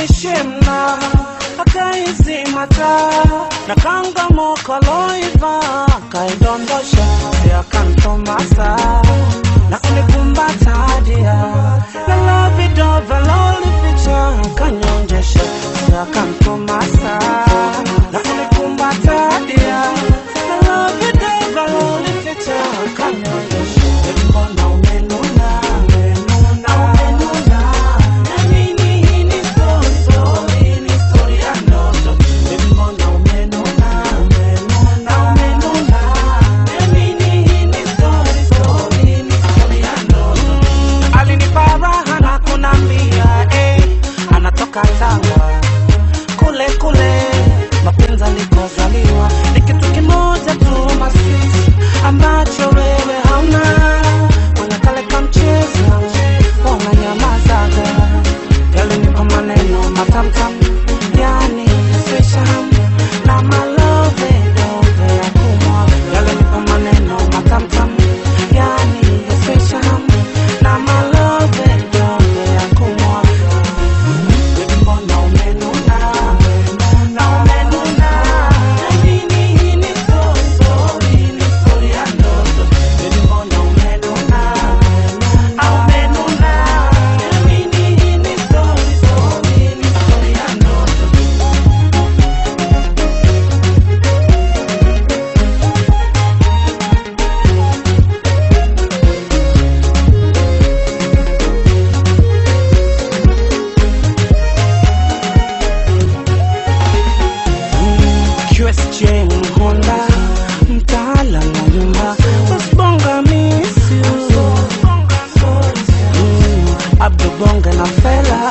shimna akaizi mata na kanga mokoloiva kaidondosha ya kanto masa na kunikumbata dia la love dove loli ficha kanyonjesha ya kanto masa na kunikumbata dia la love dove loli ficha kanyonjesha mbona umenuna Kalanga kule kule mapenzi alikozaliwa ni kitu kimoja tu masisi ambacho wewe hauna wanakale kamcheza wananyamazaga yale ni maneno matamtam yani special na malove dove ya kumwa yale ni maneno matamtam yani special na malove dove ya kumwa Honda mtaala na nyumba usbonga miss you Abdu bonga na fela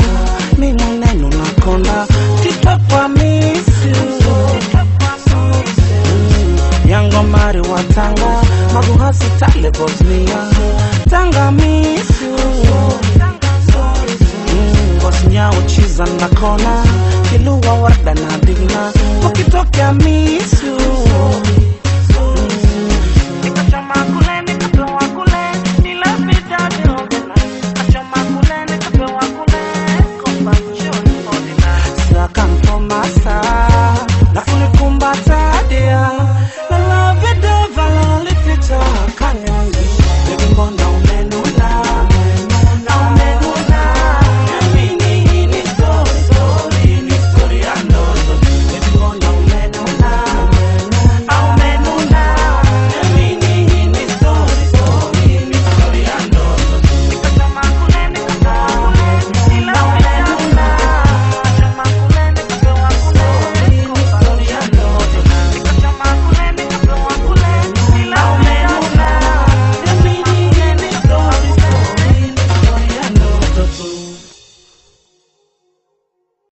mimi neno na konda titapa miss you yango mari watanga maguhasi tale Bosnia tanga miss you Bosnia uchiza na kona kilua warda na digna ukitokea miss you